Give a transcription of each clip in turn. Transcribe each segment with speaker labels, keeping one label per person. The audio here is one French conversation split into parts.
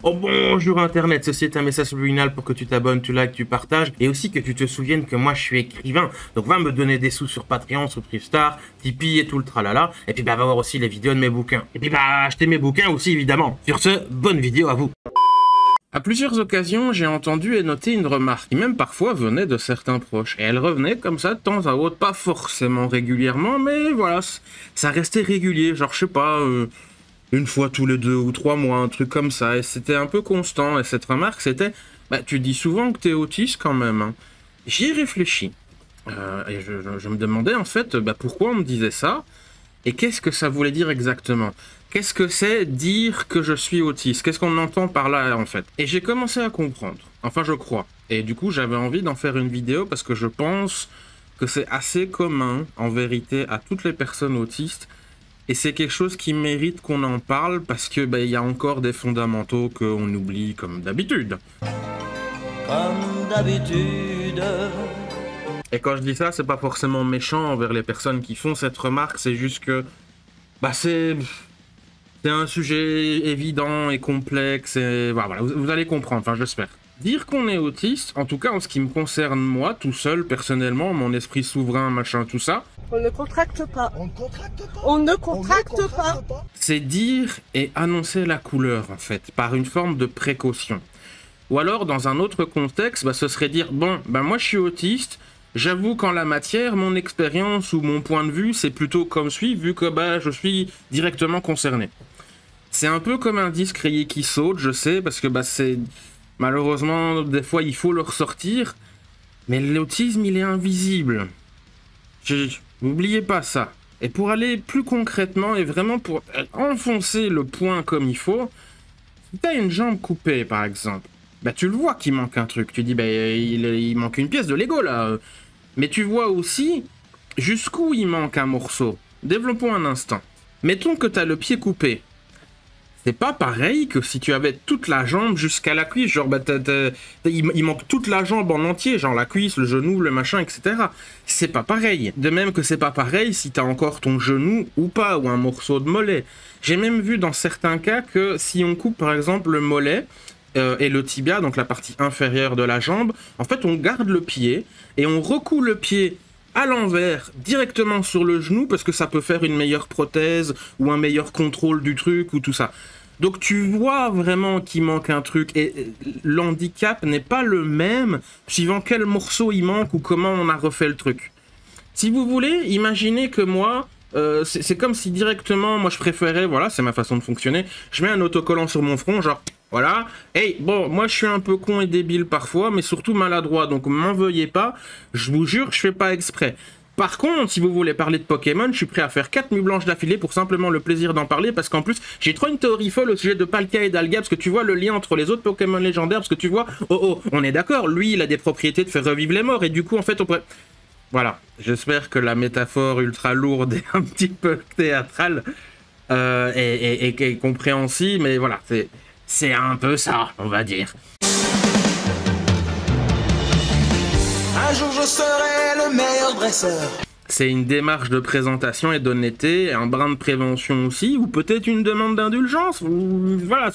Speaker 1: Oh bonjour internet, ceci est un message subliminal pour que tu t'abonnes, tu likes, tu partages et aussi que tu te souviennes que moi je suis écrivain. Donc va me donner des sous sur Patreon, sur Privstar, Tipeee et tout le tralala. Et puis va voir aussi les vidéos de mes bouquins. Et puis acheter mes bouquins aussi évidemment. Sur ce, bonne vidéo à vous. À plusieurs occasions, j'ai entendu et noté une remarque qui même parfois venait de certains proches. Et elle revenait comme ça de temps à autre, pas forcément régulièrement, mais voilà, ça restait régulier, genre je sais pas... une fois tous les 2 ou 3 mois, un truc comme ça, et c'était un peu constant, et cette remarque c'était, tu dis souvent que t'es autiste quand même, hein. J'y ai réfléchi, et je me demandais en fait, pourquoi on me disait ça, et qu'est-ce que ça voulait dire exactement. Qu'est-ce que c'est dire que je suis autiste? Qu'est-ce qu'on entend par là en fait? Et j'ai commencé à comprendre, enfin je crois, et du coup j'avais envie d'en faire une vidéo parce que je pense que c'est assez commun, en vérité, à toutes les personnes autistes. Et c'est quelque chose qui mérite qu'on en parle parce que il y a encore des fondamentaux qu'on oublie comme d'habitude. Comme d'habitude. Et quand je dis ça, c'est pas forcément méchant envers les personnes qui font cette remarque, c'est juste que c'est un sujet évident et complexe et voilà, vous allez comprendre, enfin j'espère. Dire qu'on est autiste, en tout cas en ce qui me concerne moi, tout seul, personnellement, mon esprit souverain, machin, tout ça...
Speaker 2: On ne contracte pas.
Speaker 3: On ne contracte pas.
Speaker 2: On ne contracte pas.
Speaker 1: C'est dire et annoncer la couleur, en fait, par une forme de précaution. Ou alors, dans un autre contexte, ce serait dire, bon, moi je suis autiste, j'avoue qu'en la matière, mon expérience ou mon point de vue, c'est plutôt comme suit, vu que je suis directement concerné. C'est un peu comme un disque rayé qui saute, je sais, parce que c'est... Malheureusement, des fois, il faut le ressortir, mais l'autisme, il est invisible. N'oubliez pas ça. Et pour aller plus concrètement, et vraiment pour enfoncer le point comme il faut, si t'as une jambe coupée, par exemple, tu le vois qu'il manque un truc. Tu dis, il manque une pièce de Lego, là. Mais tu vois aussi jusqu'où il manque un morceau. Développons un instant. Mettons que t'as le pied coupé. C'est pas pareil que si tu avais toute la jambe jusqu'à la cuisse, genre il manque toute la jambe en entier, genre la cuisse, le genou, le machin, etc. C'est pas pareil. De même que c'est pas pareil si t'as encore ton genou ou pas, ou un morceau de mollet. J'ai même vu dans certains cas que si on coupe par exemple le mollet et le tibia, donc la partie inférieure de la jambe, en fait on garde le pied et on recoue le pied à l'envers, directement sur le genou, parce que ça peut faire une meilleure prothèse, ou un meilleur contrôle du truc, ou tout ça. Donc tu vois vraiment qu'il manque un truc, et l'handicap n'est pas le même, suivant quel morceau il manque, ou comment on a refait le truc. Si vous voulez, imaginez que moi, c'est comme si directement, moi je préférais, voilà, c'est ma façon de fonctionner, je mets un autocollant sur mon front, genre... Voilà. Hey, bon, moi je suis un peu con et débile parfois, mais surtout maladroit, donc m'en veuillez pas. Je vous jure, je fais pas exprès. Par contre, si vous voulez parler de Pokémon, je suis prêt à faire 4 nuits blanches d'affilée pour simplement le plaisir d'en parler, parce qu'en plus, j'ai trop une théorie folle au sujet de Palkia et d'Alga, parce que tu vois le lien entre les autres Pokémon légendaires, parce que tu vois, on est d'accord, lui, il a des propriétés de faire revivre les morts, et du coup, en fait, on pourrait... Voilà, j'espère que la métaphore ultra lourde et un petit peu théâtrale est compréhensible, mais voilà, c'est un peu ça, on va dire.
Speaker 3: Un jour je serai le meilleur dresseur.
Speaker 1: C'est une démarche de présentation et d'honnêteté, un brin de prévention aussi, ou peut-être une demande d'indulgence. Voilà.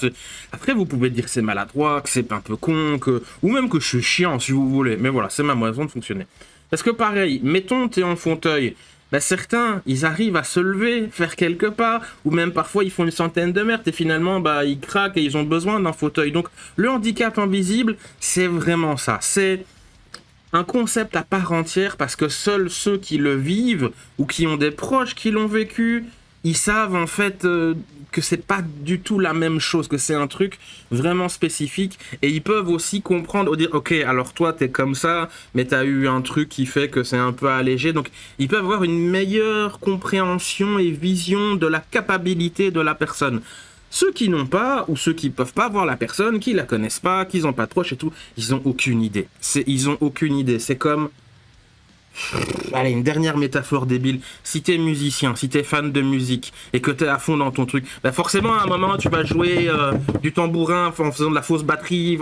Speaker 1: Après, vous pouvez dire que c'est maladroit, que c'est un peu con, ou même que je suis chiant si vous voulez. Mais voilà, c'est ma façon de fonctionner. Parce que pareil, mettons t'es en fauteuil. Certains, ils arrivent à se lever, faire quelques pas, ou même parfois ils font une centaine de mètres et finalement ils craquent et ils ont besoin d'un fauteuil. Donc le handicap invisible, c'est vraiment ça. C'est un concept à part entière parce que seuls ceux qui le vivent ou qui ont des proches qui l'ont vécu, ils savent en fait que c'est pas du tout la même chose, que c'est un truc vraiment spécifique, et ils peuvent aussi comprendre, dire ok, alors toi t'es comme ça, mais t'as eu un truc qui fait que c'est un peu allégé, donc ils peuvent avoir une meilleure compréhension et vision de la capacité de la personne. Ceux qui n'ont pas, ou ceux qui peuvent pas voir la personne, qui la connaissent pas, qui n'ont pas de proches et tout, ils ont aucune idée. Ils ont aucune idée, c'est comme... Allez, une dernière métaphore débile. Si t'es musicien, si t'es fan de musique et que t'es à fond dans ton truc, forcément à un moment tu vas jouer du tambourin en faisant de la fausse batterie.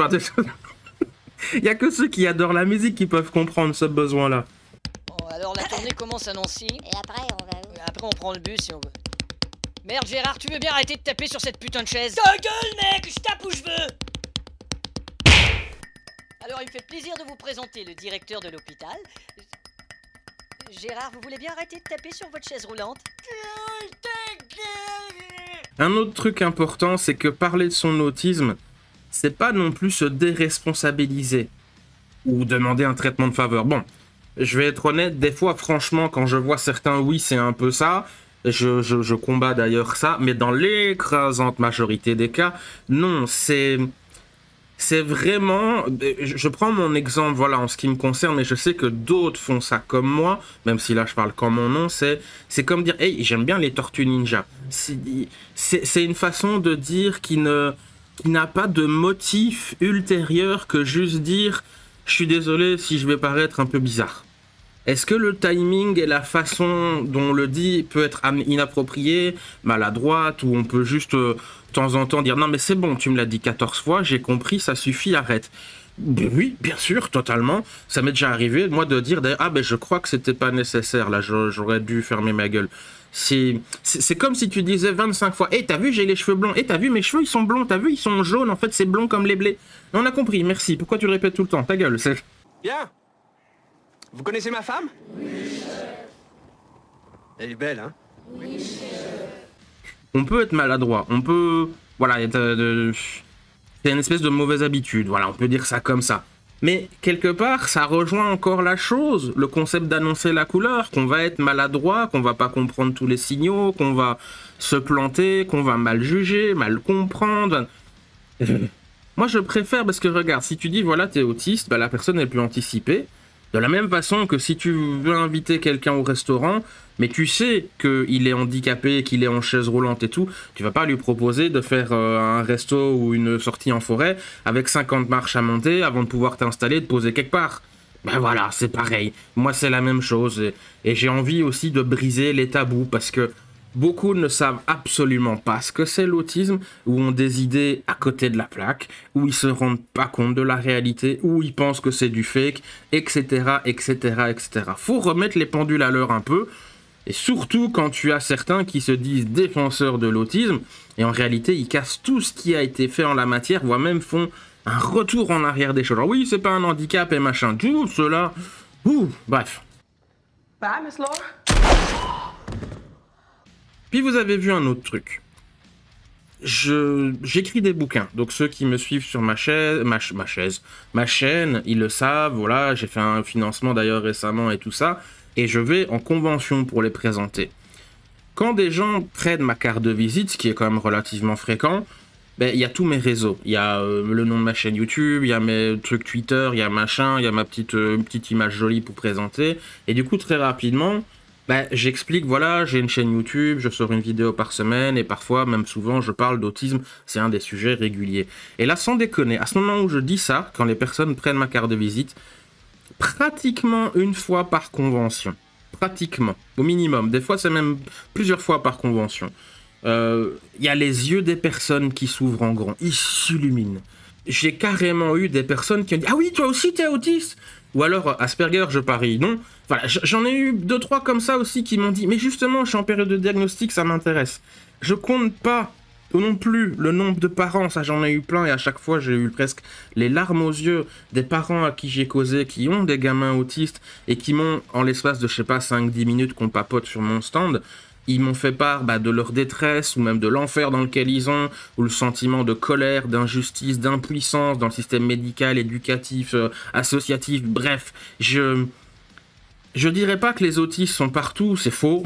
Speaker 1: Il y a que ceux qui adorent la musique qui peuvent comprendre ce besoin-là.
Speaker 4: Bon, alors la tournée commence à Nancy.
Speaker 5: Et après, on va où?
Speaker 4: Après on prend le bus si on veut. Merde Gérard, tu veux bien arrêter de taper sur cette putain de chaise? Ta gueule mec, je tape où je veux. Alors, il me fait plaisir de vous présenter le directeur de l'hôpital. Gérard, vous voulez bien arrêter de taper sur votre chaise roulante?
Speaker 1: Un autre truc important, c'est que parler de son autisme, c'est pas non plus se déresponsabiliser ou demander un traitement de faveur. Bon, je vais être honnête, des fois, franchement, quand je vois certains, oui, c'est un peu ça. Je combats d'ailleurs ça, mais dans l'écrasante majorité des cas, non, c'est vraiment... Je prends mon exemple, voilà, en ce qui me concerne, mais je sais que d'autres font ça comme moi, même si là je parle comme mon nom, c'est comme dire, hey, j'aime bien les Tortues Ninja. C'est une façon de dire qui n'a pas de motif ultérieur que juste dire, je suis désolé si je vais paraître un peu bizarre. Est-ce que le timing et la façon dont on le dit peut être inapproprié, maladroite, ou on peut juste de temps en temps dire « Non mais c'est bon, tu me l'as dit 14 fois, j'ai compris, ça suffit, arrête ». Oui, bien sûr, totalement. Ça m'est déjà arrivé, moi, de dire « Ah ben je crois que c'était pas nécessaire, là, j'aurais dû fermer ma gueule ». C'est comme si tu disais 25 fois « Hey, t'as vu, j'ai les cheveux blonds. Hey, t'as vu, mes cheveux, ils sont blonds. T'as vu, ils sont jaunes. En fait, c'est blond comme les blés. » On a compris, merci. Pourquoi tu le répètes tout le temps? Ta gueule, c'est...
Speaker 3: Bien. Vous connaissez ma femme? Oui, chef. Elle est belle, hein? Oui, chef.
Speaker 1: On peut être maladroit, on peut... Voilà, c'est une espèce de mauvaise habitude, voilà, on peut dire ça comme ça. Mais quelque part, ça rejoint encore la chose, le concept d'annoncer la couleur, qu'on va être maladroit, qu'on va pas comprendre tous les signaux, qu'on va se planter, qu'on va mal juger, mal comprendre. Moi, je préfère, parce que regarde, si tu dis, voilà, t'es autiste, bah, la personne, elle peut anticiper. De la même façon que si tu veux inviter quelqu'un au restaurant, mais tu sais qu'il est handicapé, qu'il est en chaise roulante et tout, tu vas pas lui proposer de faire un resto ou une sortie en forêt avec 50 marches à monter avant de pouvoir t'installer, de poser quelque part. Ben voilà, c'est pareil. Moi, c'est la même chose. Et j'ai envie aussi de briser les tabous parce que beaucoup ne savent absolument pas ce que c'est l'autisme, ou ont des idées à côté de la plaque, où ils se rendent pas compte de la réalité, où ils pensent que c'est du fake, etc., etc., etc. Faut remettre les pendules à l'heure un peu, et surtout quand tu as certains qui se disent défenseurs de l'autisme, et en réalité ils cassent tout ce qui a été fait en la matière, voire même font un retour en arrière des choses. Alors oui, c'est pas un handicap et machin, tout cela, bref.
Speaker 2: Bye, Miss Laura.
Speaker 1: Puis vous avez vu un autre truc. J'écris des bouquins, donc ceux qui me suivent sur ma chaîne, ils le savent, voilà, j'ai fait un financement d'ailleurs récemment et tout ça, et je vais en convention pour les présenter. Quand des gens prennent ma carte de visite, ce qui est quand même relativement fréquent, ben, il y a tous mes réseaux. Il y a le nom de ma chaîne YouTube, il y a mes trucs Twitter, il y a machin, il y a ma petite image jolie pour présenter, et du coup très rapidement... Ben, j'explique, voilà, j'ai une chaîne YouTube, je sors une vidéo par semaine, et parfois, même souvent, je parle d'autisme, c'est un des sujets réguliers. Et là, sans déconner, à ce moment où je dis ça, quand les personnes prennent ma carte de visite, pratiquement une fois par convention, pratiquement, au minimum, des fois c'est même plusieurs fois par convention, il y a les yeux des personnes qui s'ouvrent en grand, ils s'illuminent. J'ai carrément eu des personnes qui ont dit « Ah oui, toi aussi t'es autiste !» Ou alors Asperger, je parie, non. Voilà, j'en ai eu 2-3 comme ça aussi qui m'ont dit « Mais justement, je suis en période de diagnostic, ça m'intéresse. » Je compte pas non plus le nombre de parents, ça j'en ai eu plein et à chaque fois j'ai eu presque les larmes aux yeux des parents à qui j'ai causé, qui ont des gamins autistes et qui m'ont, en l'espace de je sais pas 5-10 minutes qu'on papote sur mon stand, ils m'ont fait part de leur détresse ou même de l'enfer dans lequel ils ont, ou le sentiment de colère, d'injustice, d'impuissance dans le système médical, éducatif, associatif, bref. Je dirais pas que les autistes sont partout, c'est faux,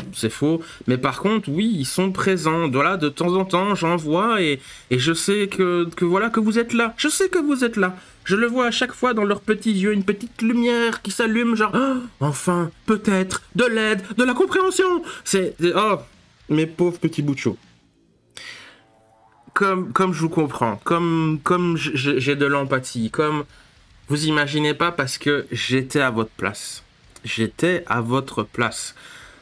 Speaker 1: mais par contre, oui, ils sont présents. Voilà, de temps en temps, j'en vois et je sais que voilà, que vous êtes là. Je sais que vous êtes là. Je le vois à chaque fois dans leurs petits yeux, une petite lumière qui s'allume, genre, oh, enfin, peut-être, de l'aide, de la compréhension. Oh, mes pauvres petits bouts de chou. Comme je vous comprends, comme j'ai de l'empathie, comme vous imaginez pas parce que j'étais à votre place. J'étais à votre place.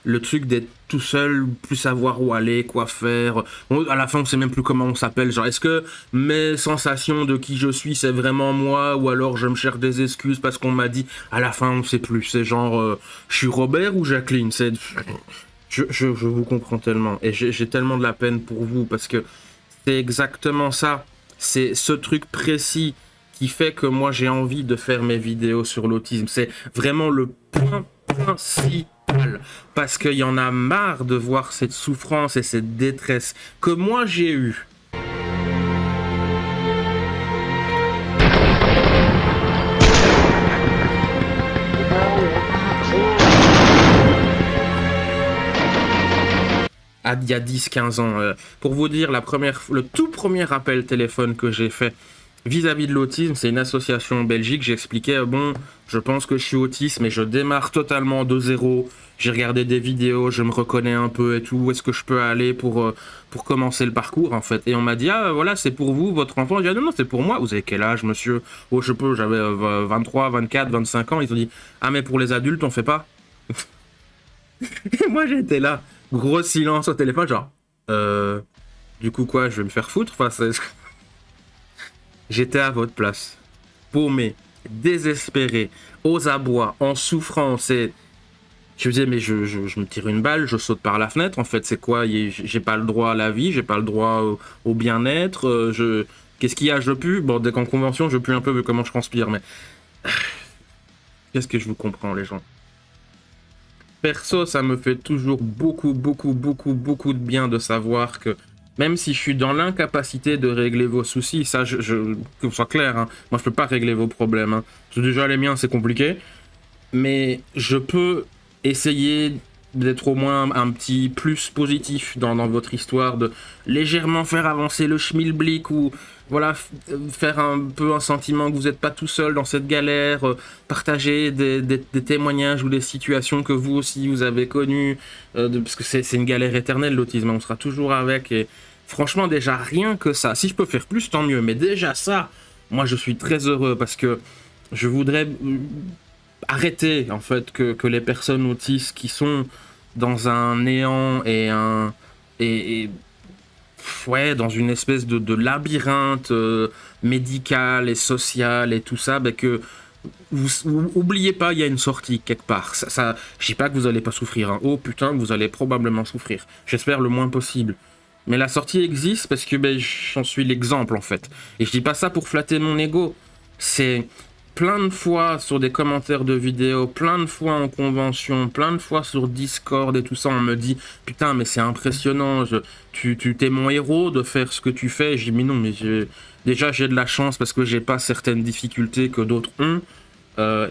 Speaker 1: Le truc d'être tout seul, plus savoir où aller, quoi faire. Bon, à la fin, on sait même plus comment on s'appelle. Genre, est-ce que mes sensations de qui je suis, c'est vraiment moi? Ou alors je me cherche des excuses parce qu'on m'a dit. À la fin, on sait plus. C'est genre, je suis Robert ou Jacqueline? Je vous comprends tellement. Et j'ai tellement de la peine pour vous parce que c'est exactement ça. C'est ce truc précis qui fait que moi j'ai envie de faire mes vidéos sur l'autisme. C'est vraiment le point principal. Parce qu'il y en a marre de voir cette souffrance et cette détresse que moi j'ai eue. Il y a 10-15 ans. Pour vous dire, le tout premier appel téléphone que j'ai fait vis-à-vis de l'autisme, c'est une association en Belgique. J'expliquais, bon, je pense que je suis autiste, mais je démarre totalement de zéro. J'ai regardé des vidéos, je me reconnais un peu et tout. Où est-ce que je peux aller pour commencer le parcours, en fait? Et on m'a dit, ah, voilà, c'est pour vous, votre enfant. J'ai dit, ah, non, c'est pour moi. Vous avez quel âge, monsieur? Oh, je peux, j'avais 23, 24, 25 ans. Ils ont dit, ah, mais pour les adultes, on fait pas. Et moi, j'étais là. Gros silence au téléphone, genre, du coup quoi, je vais me faire foutre? Enfin, j'étais à votre place, paumé, désespéré, aux abois, en souffrance, et je me disais, mais je me tire une balle, je saute par la fenêtre, en fait, c'est quoi? J'ai pas le droit à la vie, j'ai pas le droit au bien-être, qu'est-ce qu'il y a? Je pue? Bon, dès qu'en convention, je pue un peu vu comment je transpire, mais... Qu'est-ce que je vous comprends, les gens? Perso, ça me fait toujours beaucoup de bien de savoir que même si je suis dans l'incapacité de régler vos soucis, ça, que ce soit clair, hein, moi je peux pas régler vos problèmes. Hein. Déjà les miens, c'est compliqué, mais je peux essayer d'être au moins un petit plus positif dans votre histoire, de légèrement faire avancer le schmilblick ou voilà, faire un peu un sentiment que vous n'êtes pas tout seul dans cette galère, partager des témoignages ou des situations que vous aussi vous avez connues, parce que c'est une galère éternelle l'autisme, on sera toujours avec, et franchement déjà rien que ça, si je peux faire plus tant mieux, mais déjà ça, moi je suis très heureux parce que je voudrais arrêter en fait que les personnes autistes qui sont dans un néant et ouais, dans une espèce de labyrinthe médical et social et tout ça, bah que vous oubliez pas, il y a une sortie quelque part. Ça, je dis pas que vous allez pas souffrir. Hein. Oh putain, vous allez probablement souffrir. J'espère le moins possible. Mais la sortie existe parce que ben, j'en suis l'exemple en fait. Et je dis pas ça pour flatter mon ego. C'est plein de fois sur des commentaires de vidéos, plein de fois en convention, plein de fois sur Discord et tout ça, on me dit « Putain, mais c'est impressionnant, tu t'es mon héros de faire ce que tu fais. » Je dis « Mais non, mais déjà j'ai de la chance parce que j'ai pas certaines difficultés que d'autres ont.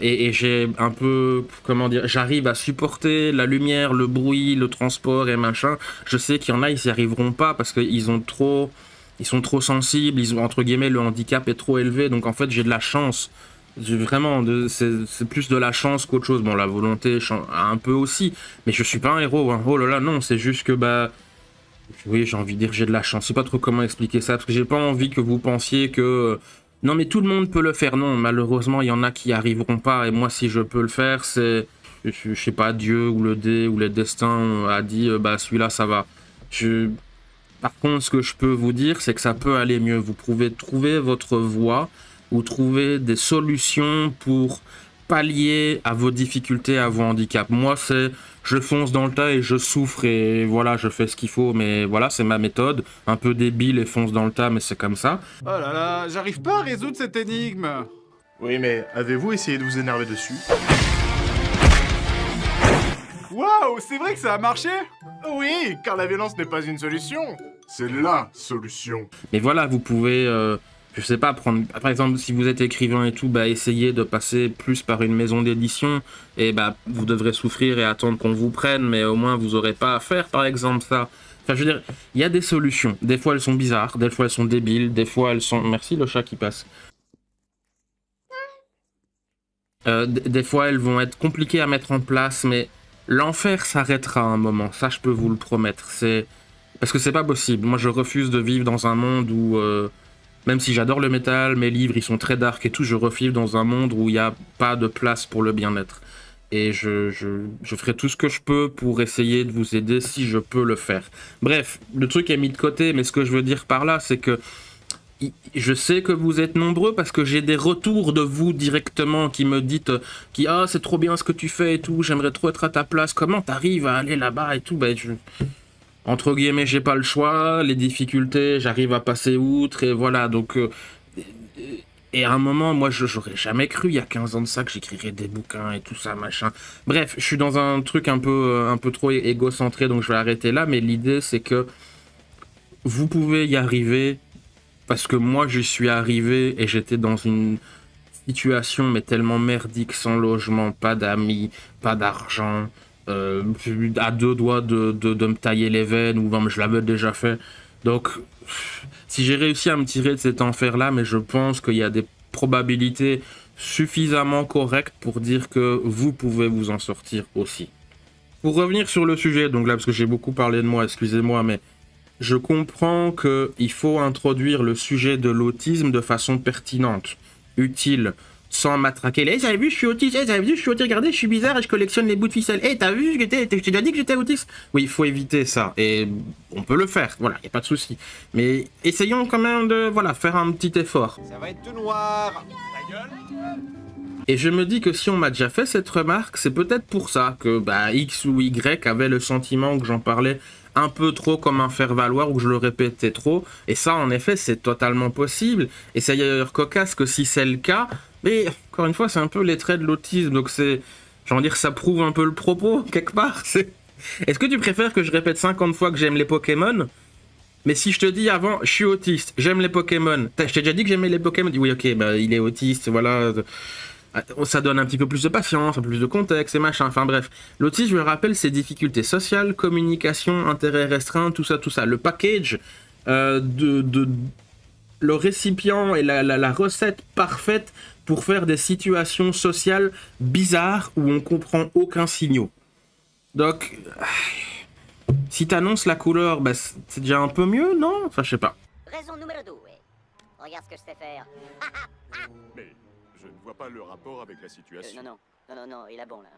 Speaker 1: Et j'ai un peu, comment dire, j'arrive à supporter la lumière, le bruit, le transport et machin. Je sais qu'il y en a, ils n'y arriveront pas parce qu'ils sont trop sensibles, ils ont, entre guillemets, le handicap est trop élevé. Donc en fait, j'ai de la chance. Vraiment, c'est plus de la chance qu'autre chose. Bon, la volonté, un peu aussi. Mais je suis pas un héros. Hein. Oh là là, non, c'est juste que, bah... Oui, j'ai envie de dire j'ai de la chance. Je sais pas trop comment expliquer ça. Parce que j'ai pas envie que vous pensiez que... Non, mais tout le monde peut le faire. Non, malheureusement, il y en a qui n'y arriveront pas. Et moi, si je peux le faire, c'est... Je sais pas, Dieu ou le dé ou les destins a dit, bah, celui-là, ça va. Par contre, ce que je peux vous dire, c'est que ça peut aller mieux. Vous pouvez trouver votre voie ou trouver des solutions pour pallier à vos difficultés, à vos handicaps. Moi, c'est je fonce dans le tas et je souffre et voilà, je fais ce qu'il faut, mais voilà, c'est ma méthode. Un peu débile et fonce dans le tas, mais c'est comme ça.
Speaker 5: Oh là là, j'arrive pas à résoudre cette énigme.
Speaker 6: Oui, mais avez-vous essayé de vous énerver dessus?
Speaker 5: Waouh, c'est vrai que ça a marché?
Speaker 6: Oui, car la violence n'est pas une solution. C'est LA solution.
Speaker 1: Mais voilà, vous pouvez... je sais pas, prendre, par exemple, si vous êtes écrivain et tout, bah, essayez de passer plus par une maison d'édition et bah, vous devrez souffrir et attendre qu'on vous prenne, mais au moins vous aurez pas à faire, par exemple, ça. Enfin, je veux dire, il y a des solutions. Des fois, elles sont bizarres, des fois, elles sont débiles, des fois, elles sont... Merci, le chat qui passe. Des fois, elles vont être compliquées à mettre en place, mais l'enfer s'arrêtera à un moment. Ça, je peux vous le promettre. Parce que c'est pas possible. Moi, je refuse de vivre dans un monde où... Même si j'adore le métal, mes livres ils sont très dark et tout, je refile dans un monde où il n'y a pas de place pour le bien-être. Et je ferai tout ce que je peux pour essayer de vous aider si je peux le faire. Bref, le truc est mis de côté, mais ce que je veux dire par là, c'est que je sais que vous êtes nombreux parce que j'ai des retours de vous directement qui me dites ah c'est trop bien ce que tu fais et tout, j'aimerais trop être à ta place, comment t'arrives à aller là-bas et tout. Ben, entre guillemets, j'ai pas le choix, les difficultés, j'arrive à passer outre, et voilà, donc Et à un moment, moi, j'aurais jamais cru, il y a 15 ans de ça, que j'écrirais des bouquins et tout ça, machin. Bref, je suis dans un truc un peu trop égocentré, donc je vais arrêter là. Mais l'idée, c'est que vous pouvez y arriver, parce que moi, j'y suis arrivé et j'étais dans une situation, mais tellement merdique, sans logement, pas d'amis, pas d'argent, à deux doigts de me tailler les veines, ou même je l'avais déjà fait. Donc, si j'ai réussi à me tirer de cet enfer-là, mais je pense qu'il y a des probabilités suffisamment correctes pour dire que vous pouvez vous en sortir aussi. Pour revenir sur le sujet, donc là, parce que j'ai beaucoup parlé de moi, excusez-moi, mais je comprends qu'il faut introduire le sujet de l'autisme de façon pertinente, utile, sans matraquer. Hey, t'avais vu, je suis autiste. Hey, t'avais vu, je suis autiste. Regardez, je suis bizarre et je collectionne les bouts de ficelle. Hey, t'as vu, je t'ai déjà dit que j'étais autiste. Oui, il faut éviter ça. Et on peut le faire. Voilà, il n'y a pas de souci. Mais essayons quand même de faire un petit effort.
Speaker 3: Ça va être tout noir. Ta gueule.
Speaker 1: Et je me dis que si on m'a déjà fait cette remarque, c'est peut-être pour ça que X ou Y avait le sentiment que j'en parlais un peu trop comme un faire-valoir ou que je le répétais trop. Et ça, en effet, c'est totalement possible. Et c'est d'ailleurs cocasse que si c'est le cas, mais encore une fois, c'est un peu les traits de l'autisme. Donc c'est, j'ai envie de dire, ça prouve un peu le propos, quelque part. Est-ce que tu préfères que je répète 50 fois que j'aime les Pokémon? Mais si je te dis avant, je suis autiste, j'aime les Pokémon. Je t'ai déjà dit que j'aimais les Pokémon. Oui, ok, il est autiste, voilà. Ça donne un petit peu plus de patience, un peu plus de contexte et machin. Enfin bref, l'autisme, je me rappelle, ses difficultés sociales, communication, intérêt restreint, tout ça. Le package le récipient et la recette parfaite pour faire des situations sociales bizarres où on comprend aucun signal. Donc, si t'annonces la couleur, c'est déjà un peu mieux, non? Enfin, je sais pas.
Speaker 7: Raison numéro 2, ouais. Regarde ce que je sais faire.
Speaker 6: Mais je ne vois pas le rapport avec la situation.
Speaker 7: Non, il est bon, là.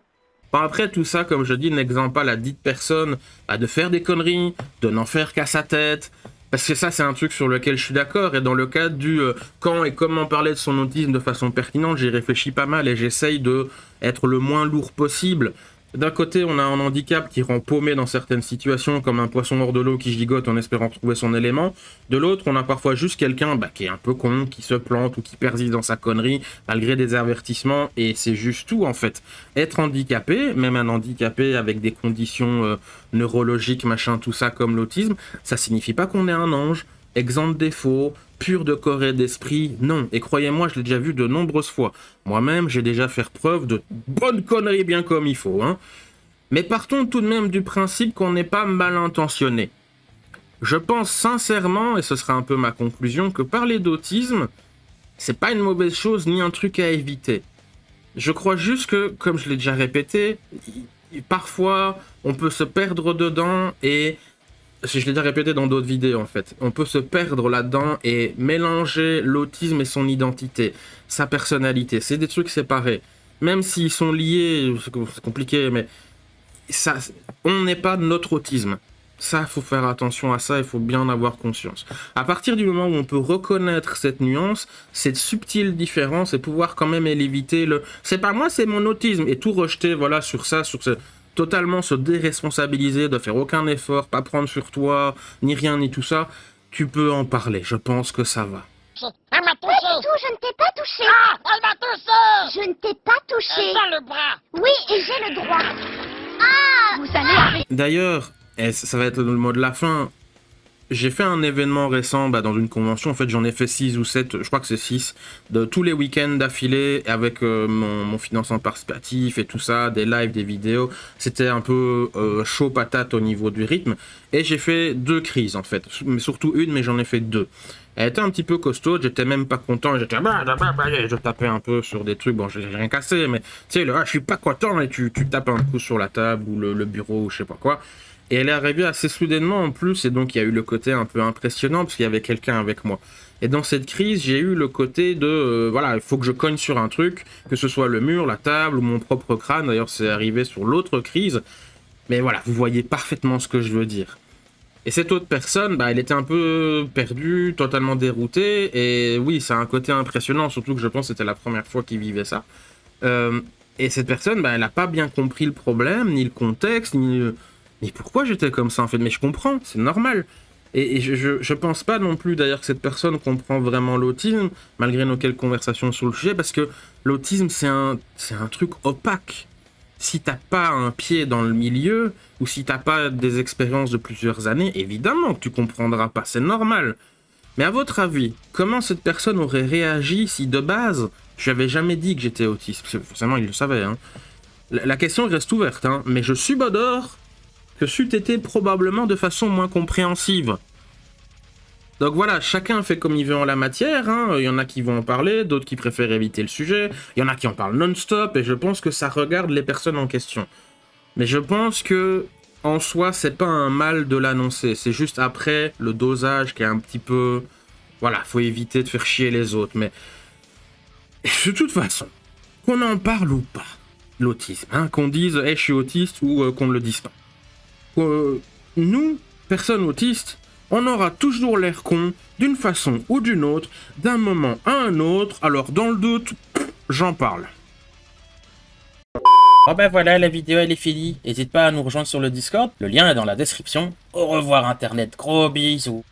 Speaker 1: Enfin, après, tout ça, comme je dis, n'exemple pas la dite personne de faire des conneries, de n'en faire qu'à sa tête. Parce que ça, c'est un truc sur lequel je suis d'accord. Et dans le cadre du quand et comment parler de son autisme de façon pertinente, j'y réfléchis pas mal et j'essaye de être le moins lourd possible. D'un côté, on a un handicap qui rend paumé dans certaines situations, comme un poisson hors de l'eau qui gigote en espérant trouver son élément. De l'autre, on a parfois juste quelqu'un qui est un peu con, qui se plante ou qui persiste dans sa connerie, malgré des avertissements, et c'est juste tout, en fait. Être handicapé, même un handicapé avec des conditions neurologiques, machin, tout ça, comme l'autisme, ça signifie pas qu'on est un ange, exempt de défauts, pur de corps et d'esprit, non. Et croyez-moi, je l'ai déjà vu de nombreuses fois. Moi-même, j'ai déjà fait preuve de bonnes conneries bien comme il faut, hein. Mais partons tout de même du principe qu'on n'est pas mal intentionné. Je pense sincèrement, et ce sera un peu ma conclusion, que parler d'autisme, c'est pas une mauvaise chose ni un truc à éviter. Je crois juste que, comme je l'ai déjà répété, parfois, on peut se perdre dedans et... Je l'ai déjà répété dans d'autres vidéos en fait. On peut se perdre là-dedans et mélanger l'autisme et son identité, sa personnalité. C'est des trucs séparés. Même s'ils sont liés, c'est compliqué, mais ça, on n'est pas notre autisme. Ça, il faut faire attention à ça, il faut bien en avoir conscience. À partir du moment où on peut reconnaître cette nuance, cette subtile différence et pouvoir quand même éviter le « c'est pas moi, c'est mon autisme » et tout rejeter voilà, sur ça, sur ce... totalement se déresponsabiliser, de faire aucun effort, pas prendre sur toi, ni rien, ni tout ça, tu peux en parler, je pense que ça va.
Speaker 7: Elle m'a touché. Pas du tout, je ne t'ai pas touché.
Speaker 8: Ah, elle m'a touché.
Speaker 7: Je ne t'ai pas touché.
Speaker 8: Elle tient le bras.
Speaker 7: Oui, et j'ai le droit. Ah, vous allez arrêter.
Speaker 1: D'ailleurs, et ça va être le mot de la fin, j'ai fait un événement récent dans une convention, en fait j'en ai fait 6 ou 7, je crois que c'est 6, de tous les week-ends d'affilée avec mon financement participatif et tout ça, des lives, des vidéos. C'était un peu chaud patate au niveau du rythme. Et j'ai fait 2 crises en fait, mais surtout une, mais j'en ai fait 2. Elle était un petit peu costaud, j'étais même pas content, j'étais je tapais un peu sur des trucs, bon j'ai rien cassé, mais tu sais, je suis pas content et tu tapes un coup sur la table ou le bureau ou je sais pas quoi. Et elle est arrivée assez soudainement en plus, et donc il y a eu le côté un peu impressionnant, parce qu'il y avait quelqu'un avec moi. Et dans cette crise, j'ai eu le côté de, voilà, il faut que je cogne sur un truc, que ce soit le mur, la table ou mon propre crâne, d'ailleurs c'est arrivé sur l'autre crise. Mais voilà, vous voyez parfaitement ce que je veux dire. Et cette autre personne, elle était un peu perdue, totalement déroutée, et oui, ça a un côté impressionnant, surtout que je pense que c'était la première fois qu'il vivait ça. Et cette personne, elle n'a pas bien compris le problème, ni le contexte, ni pourquoi j'étais comme ça en fait, mais je comprends, c'est normal. Et je pense pas non plus d'ailleurs que cette personne comprend vraiment l'autisme, malgré nos quelques conversations sur le sujet, parce que l'autisme c'est un truc opaque. Si t'as pas un pied dans le milieu, ou si t'as pas des expériences de plusieurs années, évidemment que tu comprendras pas, c'est normal. Mais à votre avis, comment cette personne aurait réagi si de base, je lui avais jamais dit que j'étais autiste? Parce que forcément, il le savait. Hein. La question reste ouverte, hein, mais je subodore que c'eût été probablement de façon moins compréhensive. Donc voilà, chacun fait comme il veut en la matière, hein. Il y en a qui vont en parler, d'autres qui préfèrent éviter le sujet, il y en a qui en parlent non-stop, et je pense que ça regarde les personnes en question. Mais je pense que, en soi, c'est pas un mal de l'annoncer, c'est juste après le dosage qui est un petit peu... Voilà, faut éviter de faire chier les autres, mais... De toute façon, qu'on en parle ou pas, l'autisme, hein, qu'on dise hey, « je suis autiste » ou qu'on ne le dise pas. Nous, personnes autistes, on aura toujours l'air con, d'une façon ou d'une autre, d'un moment à un autre, alors dans le doute, j'en parle.
Speaker 9: Bon ben voilà, la vidéo elle est finie, n'hésite pas à nous rejoindre sur le Discord, le lien est dans la description. Au revoir internet, gros bisous.